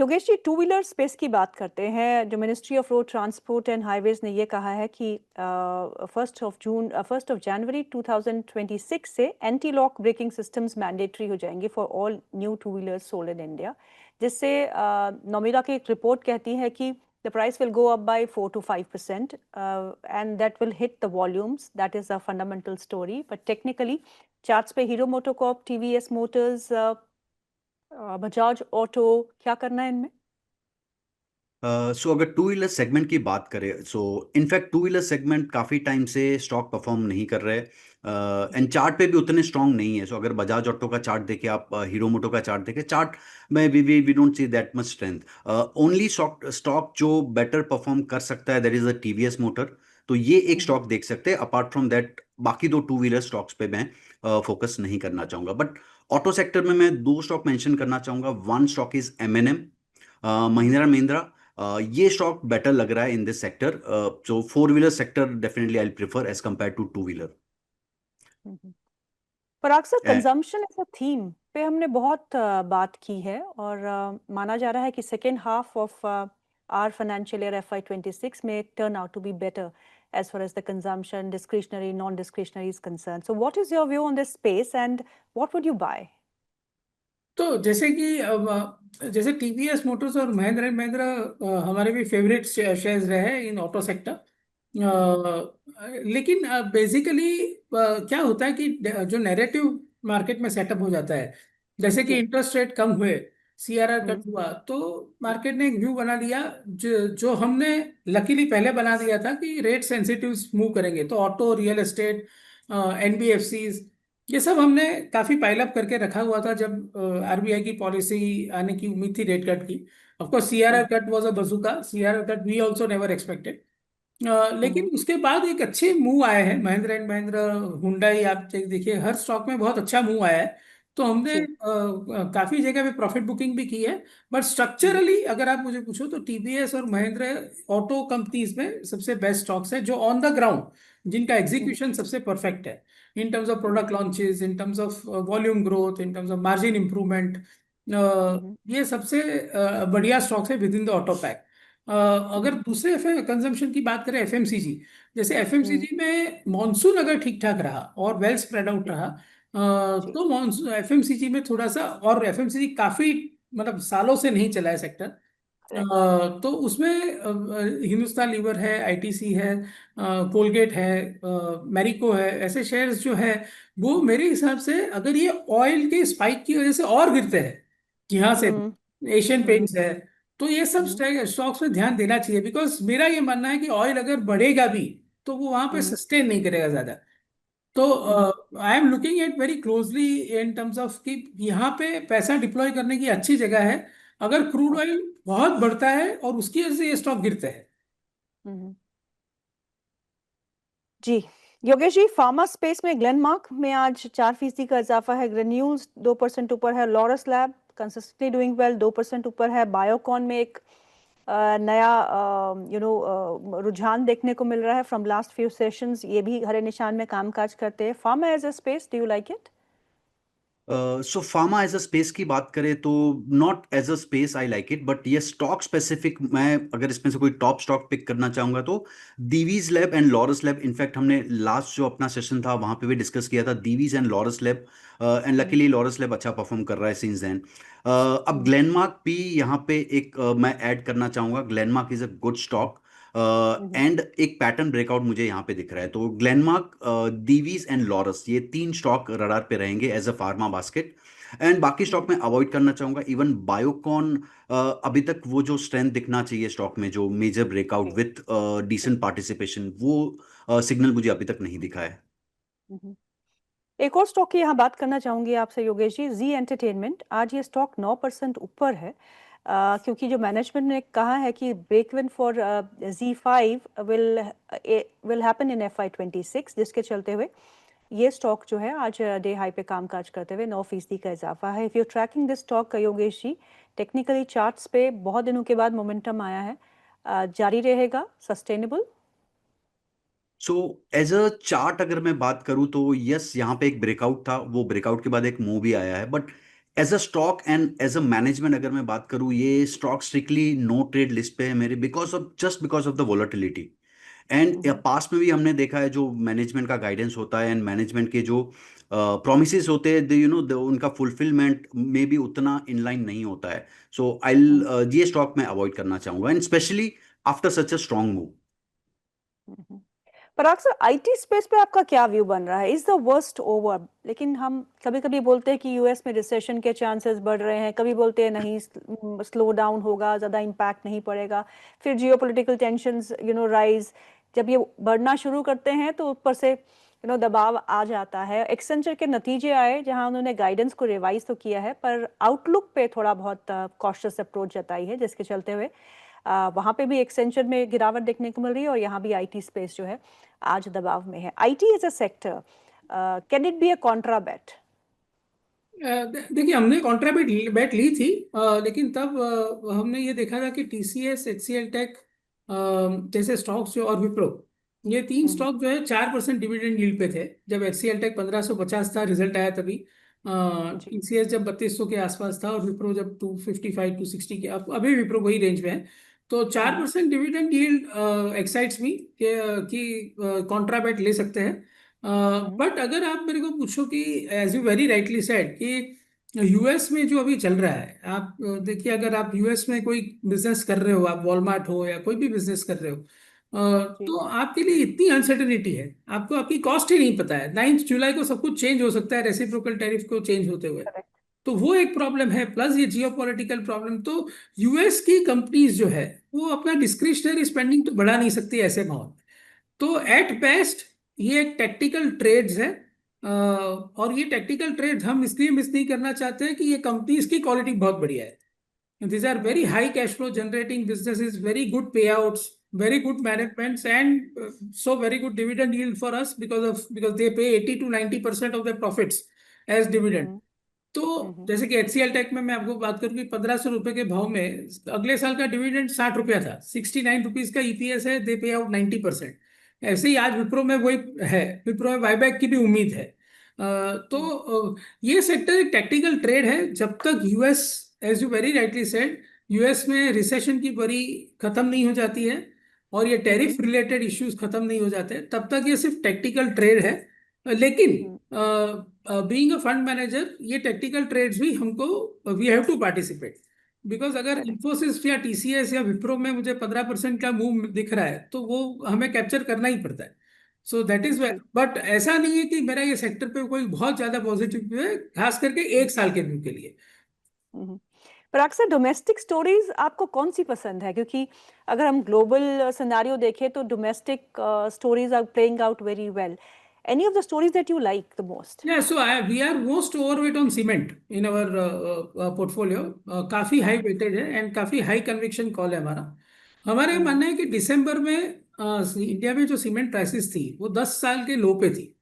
Yogesh ji, two wheeler space की बात करते हैं। जो ministry of road transport and highways ने ये कहा है कि 1 जनवरी 2026 से anti lock braking systems mandatory हो जाएंगे for all new two wheelers sold in India. जिससे नोमिरा की एक रिपोर्ट कहती है कि the price will go up by 4 to 5%, and that will hit the volumes. That is a fundamental story. But technically, charts पे hero MotoCorp, TVS Motors, Bajaj auto, क्या करना है इनमें? सो अगर टू व्हीलर सेगमेंट की बात करें, so in fact two wheeler segment काफ़ी टाइम से स्टॉक परफॉर्म नहीं कर रहे, एंड चार्ट पे भी उतने स्ट्रांग नहीं है। सो अगर बजाज ऑटो का चार्ट देखे आप, हीरो मोटो का चार्ट देखे, चार्ट में we don't see that much strength. Only stock stock जो बेटर परफॉर्म कर सकता है that is a TVS Motor. तो ये एक स्टॉक देख सकते हैं। अपार्ट फ्रॉम दैट बाकी दो टू व्हीलर स्टॉक्स पे मैं फोकस नहीं करना चाहूंगा। बट ऑटो सेक्टर में मैं दो स्टॉक मेंशन करना चाहूंगा। One stock is M Mahindra Mahindra. ये स्टॉक बेटर लग रहा है in this sector. So four wheeler sector definitely I prefer as compare to two wheeler. पर अक्सर कंजम्पशन एज अ थीम पे हमने बहुत बात की है, और माना जा रहा है कि second half of our financial year FY26 में turn out to be better as far as the consumption, discretionary, non-discretionary is concerned. So what is your view on this space and what would you buy? तो जैसे कि जैसे TVS Motors और Mahindra and Mahindra हमारे भी favourite shares रहे हैं इन auto sector. लेकिन बेसिकली क्या होता है कि जो नैरेटिव मार्केट में सेटअप हो जाता है, जैसे कि जी। इंटरेस्ट रेट कम हुए, सीआरआर कट हम्म। हुआ, तो मार्केट ने एक व्यू बना लिया जो हमने लकीली पहले बना दिया था कि रेट सेंसिटिव मूव करेंगे। तो ऑटो, रियल एस्टेट, एनबीएफसीज, ये सब हमने काफी पाइल अप करके रखा हुआ था जब आरबीआई की पॉलिसी आने की उम्मीद थी रेट कट की। Of course CRR cut was a bazooka, CRR cut we also never expected. लेकिन हम्म। उसके बाद एक अच्छे मूव आए हैं, महिंद्रा एंड महिंद्रा, हुंडई, आप देखिए हर स्टॉक में बहुत अच्छा मूव आया है। तो हमने जी। काफी जगह पे प्रॉफिट बुकिंग भी की है। But hmm. स्ट्रक्चरली अगर आप मुझे पूछो तो टीवीएस और महिंद्रा ऑटो कंपनीज में सबसे बेस्ट स्टॉक्स है जो ऑन द ग्राउंड, जिनका हम्म। एग्जीक्यूशन सबसे परफेक्ट है in terms of hmm. Product launches, in terms of volume growth, in terms of margin improvement. हम्म। ये सबसे बढ़िया स्टॉक्स है within the auto pack. अगर हम्म। दूसरे कंजम्पशन की बात करें, एफएमसीजी, जैसे हम्म। एफएमसीजी में मॉनसून अगर ठीक ठाक रहा और वेल स्प्रेड आउट जी। रहा, जी। तो मॉनसून एफएमसीजी में थोड़ा सा, और एफएमसीजी काफी मतलब सालों से नहीं चला है सेक्टर। करेक्ट। तो उसमें हिंदुस्तान लीवर है, आईटीसी है, कोलगेट है, मैरिको है, ऐसे शेयर्स जो है वो मेरे हिसाब से अगर ये ऑयल के स्पाइक की वजह से और गिरते हैं, यहाँ से हम्म। एशियन हम्म। पेंट्स है, तो ये सब हम्म। स्टॉक्स में ध्यान देना चाहिए। बिकॉज मेरा ये मानना है कि ऑयल अगर बढ़ेगा भी तो वो वहां पे हम्म। सस्टेन नहीं करेगा ज्यादा। तो hmm. I am looking at very closely in terms of कि यहाँ पे पैसा डिप्लॉय करने की अच्छी जगह है अगर क्रूड ओके। ऑयल बहुत बढ़ता है और उसकी वजह से ये स्टॉक गिरते हैं। हम्म। जी। योगेश जी, फार्मा स्पेस में ग्लेनमार्क में आज 4% का इजाफा है, ग्रेन्यूल्स 2% ऊपर है, Laurus lab consistently doing well 2% ऊपर है, बायोकॉन में एक नया रुझान देखने को मिल रहा है फ्रॉम लास्ट फ्यू सेशंस, ये भी हरे निशान में कामकाज करते हैं। Pharma as a space, do you like it? So pharma as a space की बात करें तो not as a space I like it, but ये स्टॉक स्पेसिफिक मैं अगर इसमें से कोई टॉप स्टॉक पिक करना चाहूंगा तो Divi's lab and Laurus lab. In fact हमने लास्ट जो अपना सेशन था वहां पे भी डिस्कस किया था Divi's and Laurus lab, and luckily Laurus lab अच्छा परफॉर्म कर रहा है सिंस देन। अब ग्लेनमार्क भी यहाँ पे एक मैं ऐड करना चाहूंगा। Glenmark is a good stock, and एक पैटर्न ब्रेकआउट मुझे यहाँ पे दिख रहा है। तो ग्लेनमार्क, दीवीज एंड लॉरस, ये तीन स्टॉक रडार पे रहेंगे as a pharma basket. And बाकी स्टॉक में अवॉइड करना चाहूंगा। इवन बायोकॉन, अभी तक वो जो स्ट्रेंथ दिखना चाहिए स्टॉक में, जो major breakout with decent participation, वो सिग्नल मुझे अभी तक नहीं दिखा है। एक और स्टॉक की यहाँ बात करना चाहूंगी आपसे योगेश जी, जी एंटरटेनमेंट। आज ये स्टॉक 9% ऊपर है, क्योंकि जो मैनेजमेंट ने कहा है कि break even for Z5 will happen in FY26, जिसके चलते हुए ये स्टॉक जो है आज डे हाई पे कामकाज करते हुए 9% का इजाफा है। If you tracking this stock Yogesh ji, technically charts पे बहुत दिनों के बाद मोमेंटम आया है, जारी रहेगा, sustainable? So as a chart अगर मैं बात करूं तो यस, यहाँ पे एक ब्रेकआउट था, वो ब्रेकआउट के बाद एक मूव भी आया है। But as a stock and as a management अगर मैं बात करूं, ये stock strictly no trade list पे है मेरे, because of the volatility. And hmm past में भी हमने देखा है जो मैनेजमेंट का गाइडेंस होता है एंड मैनेजमेंट के जो प्रोमिस होते हैं, उनका फुलफिलमेंट में भी उतना इनलाइन नहीं होता है। सो हम्म आई ये स्टॉक मैं अवॉइड करना चाहूंगा, and specially after such a strong move. हम्म। पर अक्सर आईटी स्पेस पे आपका क्या व्यू बन रहा है? Is the worst over? लेकिन हम कभी कभी बोलते हैं कि यूएस में रिसेशन के चांसेस बढ़ रहे हैं, कभी बोलते हैं नहीं, स्लो डाउन होगा, ज्यादा इम्पैक्ट नहीं पड़ेगा। फिर जियोपॉलिटिकल टेंशंस राइज, जब ये बढ़ना शुरू करते हैं तो ऊपर से दबाव आ जाता है। एक्सेंचर के नतीजे आए जहां उन्होंने गाइडेंस को रिवाइज तो किया है, पर आउटलुक पे थोड़ा बहुत कॉशियस अप्रोच जताई है, जिसके चलते हुए वहां पे भी एक्सेंचर में गिरावट देखने को मिल रही है, और यहाँ भी आईटी स्पेस जो है आज दबाव में है। IT as a sector, can it be a contra bet? देखिए, हमने कॉन्ट्रा बेट ली थी, लेकिन तब हमने ये देखा था कि टीसीएस, एचसीएल टेक जैसे स्टॉक्स जो, और विप्रो, ये तीन हम्म स्टॉक जो है 4% डिविडेंड यील्ड पे थे जब एचसीएल टेक 1550 था रिजल्ट आया तभी। जी। टीसीएस जब 3200 के आसपास था, और विप्रो जब 255 260 के, अब अभी विप्रो वही रेंज में है। तो चार hmm percent dividend yield excites me कि कॉन्ट्रा बेट ले सकते हैं। हम्म बट अगर आप मेरे को पूछो कि, as you very rightly said, कि यूएस में जो अभी चल रहा है, आप देखिए, अगर आप यूएस में कोई बिजनेस कर रहे हो, आप वॉलमार्ट हो या कोई भी बिजनेस कर रहे हो, जी। तो आपके लिए इतनी अनसर्टेनिटी है, आपको आपकी कॉस्ट ही नहीं पता है। 9 जुलाई को सब कुछ चेंज हो सकता है, रेसिप्रोकल टैरिफ को चेंज होते हुए। करेक्ट। तो वो एक प्रॉब्लम है, प्लस ये जियो पॉलिटिकल प्रॉब्लम। तो यूएस की कंपनीज जो है, वो अपना डिस्क्रिशनरी स्पेंडिंग तो बढ़ा नहीं सकती ऐसे माहौल में। तो एट बेस्ट ये एक टेक्टिकल ट्रेड्स है। और ये टेक्टिकल ट्रेड्स हम इसलिए मिस नहीं करना चाहते हैं कि ये कंपनीज की क्वालिटी बहुत बढ़िया है। These are very high cash flow generating businesses, very good payouts, very good managements, and so very good dividend yield for us because they pay 80 to 90% of their profits as dividend. हम्म तो हम्म जैसे कि HCL take में मैं आपको बात करूं कि 1500 रुपए के भाव में अगले साल का डिविडेंड 60 रुपया था, 69 रुपीज का ईपीएस है, दे पे आउट 90%। ऐसे ही आज विप्रो में वही है, विप्रो में बायबैक की भी उम्मीद है। हम्म ये सेक्टर एक टैक्टिकल ट्रेड है जब तक US, as you very rightly said, US में रिसेशन की बड़ी खत्म नहीं हो जाती है, और ये हम्म टैरिफ रिलेटेड इश्यूज खत्म नहीं हो जाते, तब तक ये सिर्फ टेक्टिकल ट्रेड है। लेकिन hmm being a fund manager, ये टेक्टिकल ट्रेड्स भी हमको, we have to participate. Because अगर करेक्ट। इंफोसिस या टीसीएस या विप्रो में मुझे 15% का मूव दिख रहा है, तो वो हमें कैप्चर करना ही पड़ता है। सो दैट इज, जी। बट ऐसा नहीं है कि मेरा ये सेक्टर पे कोई बहुत ज्यादा पॉजिटिव व्यू है, खास करके एक साल के व्यू के लिए। हम्म पर अक्सर डोमेस्टिक स्टोरीज आपको कौन सी पसंद है? क्योंकि अगर हम ग्लोबल सिनेरियो देखें तो domestic stories are playing out very well. Any of the stories that you like the most? Yeah, so we are most overweight on cement in our portfolio. काफी हाई वेटेज है and काफी high conviction call है हमारा। हमारे मानना है कि दिसंबर में इंडिया में जो सीमेंट प्राइसेस थी वो 10 साल के लो पे थी।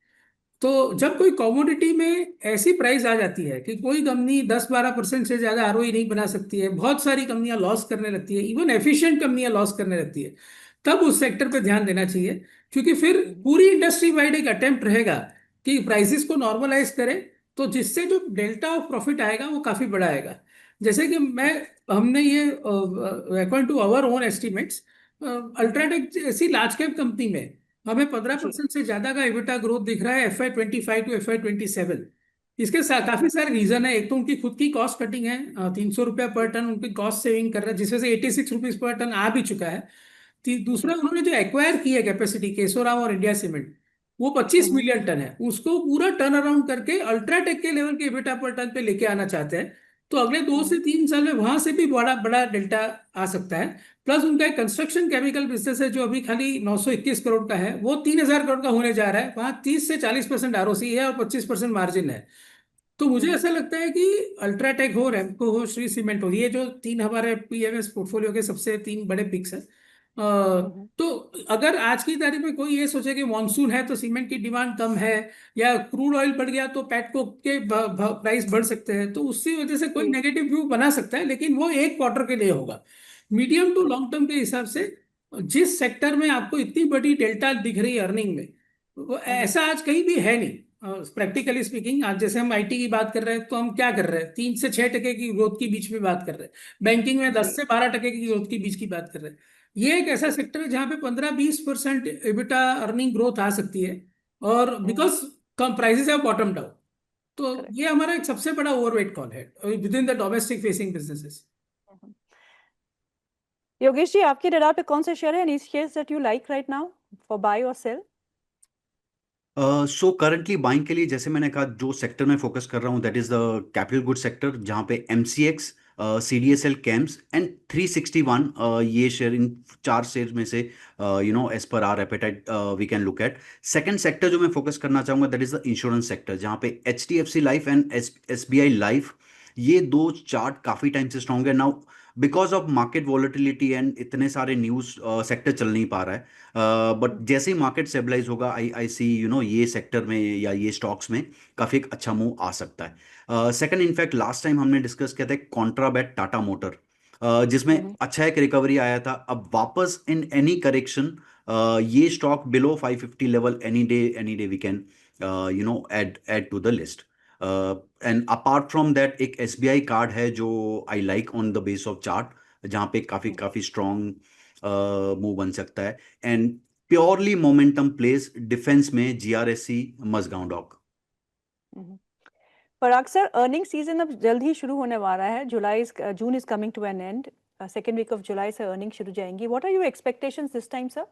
तो जब कोई कमोडिटी में ऐसी प्राइस आ जाती है कि कोई कंपनी 10-12% से ज्यादा आरओई नहीं बना सकती है, बहुत सारी कंपनियां लॉस करने लगती है, इवन एफिशिएंट कंपनियां लॉस करने लगती है, तब उस सेक्टर पे ध्यान देना चाहिए। क्योंकि फिर पूरी इंडस्ट्री वाइड एक अटेम्प्ट रहेगा कि प्राइसेस को नॉर्मलाइज करें, तो जिससे जो डेल्टा ऑफ प्रॉफिट आएगा वो काफी बड़ा आएगा। जैसे कि हमने ये according to our own estimates, UltraTech जैसी लार्ज कैप कंपनी में हमें पंद्रह जी। परसेंट से ज्यादा का एबिटा ग्रोथ दिख रहा है FY 25 टू FY 27। इसके साथ काफी हम्म सारे रीजन है। एक तो उनकी खुद की कॉस्ट कटिंग है, 300 रुपया पर टन उनकी कॉस्ट सेविंग कर रहा है, जिसमें से 86 रुपीज पर टन आ भी चुका है। दूसरा, जी। उन्होंने जो एक्वायर की है कैपेसिटी केशोराम और इंडिया सीमेंट, वो 25 मिलियन टन है, उसको पूरा टर्न अराउंड करके अल्ट्राटेक के लेवल के एबिटा पर टन पे लेके आना चाहते हैं। तो अगले 2 से 3 साल में वहां से भी बड़ा बड़ा डेल्टा आ सकता है। प्लस उनका एक कंस्ट्रक्शन केमिकल बिजनेस है जो अभी खाली 921 करोड़ का है, वो 3000 करोड़ का होने जा रहा है। वहां 30 से 40% आरओसी है और 25% मार्जिन है। तो मुझे ऐसा लगता है कि अल्ट्राटेक हो, रैमको हो, श्री सीमेंट हो, ये जो तीन हमारे पीएमएस पोर्टफोलियो के सबसे तीन बड़े पिक्स हैं। तो अगर आज की तारीख में कोई ये सोचे कि मानसून है तो सीमेंट की डिमांड कम है, या क्रूड ऑयल बढ़ गया तो पेटकोक के प्राइस बढ़ सकते हैं, तो उसकी वजह से कोई जी। नेगेटिव व्यू बना सकता है, लेकिन वो एक क्वार्टर के लिए होगा। मीडियम टू लॉन्ग टर्म के हिसाब से जिस सेक्टर में आपको इतनी बड़ी डेल्टा दिख रही है अर्निंग में, वो ऐसा आज कहीं भी है नहीं। प्रैक्टिकली स्पीकिंग आज जैसे हम आईटी की बात कर रहे हैं तो हम क्या कर रहे हैं, 3 से 6% की ग्रोथ के बीच में बात कर रहे हैं। बैंकिंग में 10 से 12% की ग्रोथ के बीच की बात कर रहे हैं। ये एक ऐसा सेक्टर है जहाँ पे 15-20% एबिटा अर्निंग ग्रोथ आ सकती है, और बिकॉज कम प्राइसेस हैव बॉटम डाउन। तो Correct. ये हमारा एक सबसे बड़ा ओवरवेट कॉल है within the domestic facing businesses. Yogesh ji, आपके रडार पे कौन से शेयर है, any shares that you like right now for buy और सेल? सो करंटली बाइंग के लिए जैसे मैंने कहा, जो सेक्टर में फोकस कर रहा हूँ that is the capital good sector, जहाँ पे एमसीएक्स, सीडीएसएल, कैम्स एंड 361, ये शेयर, इन 4 शेयर में से as per our appetite we can look at. Second sector जो मैं फोकस करना चाहूंगा that is the insurance sector, जहाँ पे HDFC life and SBI life, ये दो चार्ट काफी टाइम से स्ट्रॉन्ग है। Now because of market volatility and इतने सारे न्यूज, सेक्टर चल नहीं पा रहा है, बट जैसे ही मार्केट स्टेबलाइज होगा, आई सी ये सेक्टर में या ये स्टॉक्स में काफी एक अच्छा मूव आ सकता है। सेकंड, इनफैक्ट लास्ट टाइम हमने डिस्कस किया था कॉन्ट्राबैट टाटा मोटर, जिसमें अच्छा एक रिकवरी आया था। अब वापस इन एनी करेक्शन ये stock below 550 level any day we can add to the list. And apart from that एक एसबीआई कार्ड है जो I like on the base of chart, जहाँ पे काफी काफी स्ट्रॉन्ग मूव बन सकता है। एंड प्योरली मोमेंटम प्लेस डिफेंस में GRSC Mazagon Dock. Parag sir, earning season अब जल्द ही शुरू होने वाला है। June is coming to N and. Second week of July से अर्निंग शुरू जाएंगी। What are your expectations this time sir?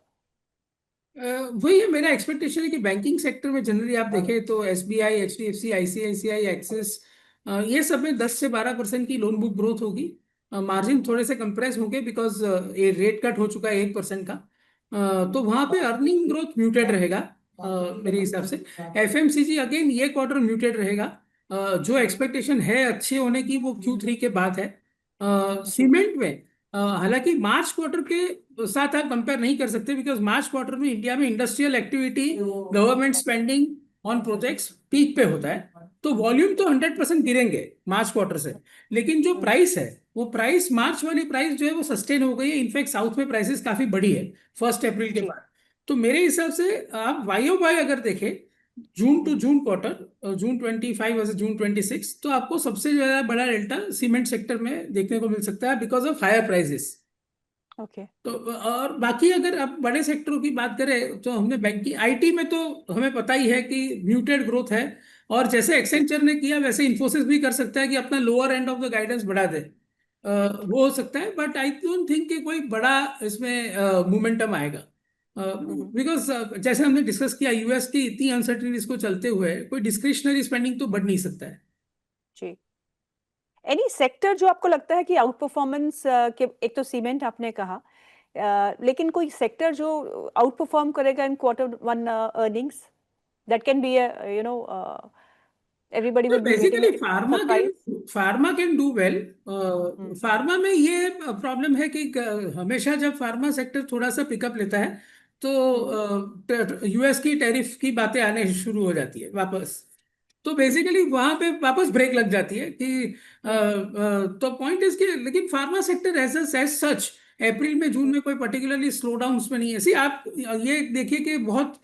वही है, मेरा एक्सपेक्टेशन है कि बैंकिंग सेक्टर में जनरली आप देखें तो एसबीआई, एचडीएफसी, आईसीआईसीआई, एक्सिस, ये सब में 10 से 12% की लोन बुक ग्रोथ होगी। मार्जिन थोड़े से कंप्रेस होंगे बिकॉज ये रेट कट हो चुका है 1% का। तो वहां पे अर्निंग ग्रोथ म्यूटेड रहेगा मेरे हिसाब से। एफएमसीजी अगेन ये क्वार्टर म्यूटेड रहेगा। जो एक्सपेक्टेशन है अच्छे होने की वो Q3 के बाद है। सीमेंट में हालांकि मार्च क्वार्टर के साथ आप कंपेयर नहीं कर सकते बिकॉज मार्च क्वार्टर में इंडिया में industrial activity, government spending on projects peak पे होता है। तो वॉल्यूम तो 100% गिरेंगे मार्च क्वार्टर से, लेकिन जो प्राइस है वो प्राइस, मार्च वाली प्राइस जो है वो सस्टेन हो गई है। इनफैक्ट साउथ में प्राइसेस काफी बढ़ी है 1 अप्रैल के बाद। तो मेरे हिसाब से आप वाई ओ वाई अगर देखें June to June quarter, June 25 versus June 26, तो आपको सबसे ज्यादा बड़ा डेल्टा सीमेंट सेक्टर में देखने को मिल सकता है because of higher prices. Okay. तो और बाकी अगर आप बड़े सेक्टरों की बात करें तो हमने बैंकिंग, आईटी में तो हमें पता ही है कि म्यूटेड ग्रोथ है, और जैसे एक्सेंचर ने किया वैसे इन्फोसिस भी कर सकता है कि अपना lower end of the guidance बढ़ा दे। वो हो सकता है, बट आई डोंट थिंक कि कोई बड़ा इसमें मोमेंटम आएगा बिकॉज जैसे हमने डिस्कस किया यूएस की इतनी अनसर्टेनिटीज को चलते हुए कोई डिस्क्रिशनरी स्पेंडिंग तो बढ़ नहीं सकता है। जी। एनी सेक्टर जो आपको लगता है कि आउट परफॉर्मेंस के, एक तो सीमेंट आपने कहा, लेकिन कोई सेक्टर जो आउट परफॉर्म करेगा इन Q1 earnings, that can be everybody would be waiting basically at surprise? Pharma can do well. Pharma में ये प्रॉब्लम है कि हमेशा जब फार्मा सेक्टर थोड़ा सा पिकअप लेता है तो यूएस की टैरिफ की बातें आने शुरू हो जाती है वापस। तो बेसिकली वहां पे वापस ब्रेक लग जाती है कि तो पॉइंट इज कि, लेकिन फार्मा सेक्टर एज सच अप्रैल में, जून में कोई पर्टिकुलरली स्लो डाउन उसमें नहीं है। सी आप ये देखिए कि बहुत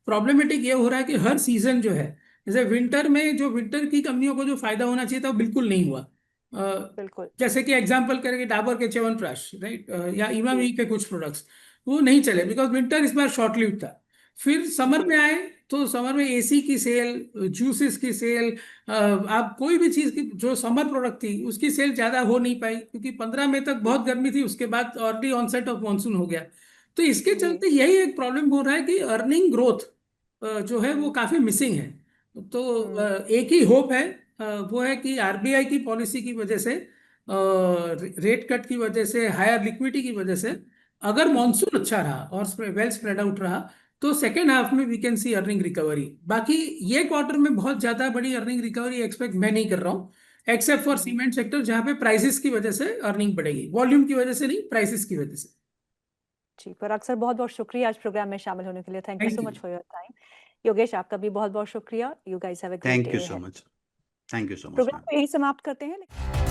प्रॉब्लमेटिक ये हो रहा है कि हर सीजन जो है, जैसे विंटर में जो विंटर की कंपनियों को जो फायदा होना चाहिए था वो बिल्कुल नहीं हुआ। बिल्कुल। जैसे कि एग्जांपल करेंगे डाबर के च्यवनप्राश, राइट, या इमामी के कुछ प्रोडक्ट्स वो नहीं चले बिकॉज विंटर इस बार शॉर्ट लिव था। फिर समर में आए तो समर में एसी की सेल, जूसेस की सेल, आप कोई भी चीज की जो समर प्रोडक्ट थी उसकी सेल ज्यादा हो नहीं पाई क्योंकि 15 मई तक बहुत गर्मी थी, उसके बाद अर्ली ऑनसेट ऑफ मानसून हो गया। तो इसके चलते यही एक प्रॉब्लम हो रहा है कि अर्निंग ग्रोथ जो है वो काफी मिसिंग है। तो एक ही होप है, वो है कि आरबीआई की पॉलिसी की वजह से, रेट कट की वजह से, हायर लिक्विडिटी की वजह से, अगर मॉनसून अच्छा रहा और वेल स्प्रेड आउट रहा तो सेकेंड हाफ में we can see earning recovery. बाकी ये क्वार्टर में बहुत ज्यादा बड़ी अर्निंग रिकवरी एक्सपेक्ट मैं नहीं कर रहा हूँ, एक्सेप्ट फॉर सीमेंट सेक्टर जहां पे प्राइसेस की वजह से अर्निंग बढ़ेगी, वॉल्यूम की वजह से नहीं, प्राइसेस की वजह से। जी, पर अक्सर बहुत बहुत शुक्रिया आज प्रोग्राम में शामिल होने के लिए। Thank you thank so you. Much for your time. Yogesh, आपका भी बहुत बहुत शुक्रिया। You guys have a great thank you day so ahead. Much. Thank you so much program ma'am. को यही समाप्त करते हैं।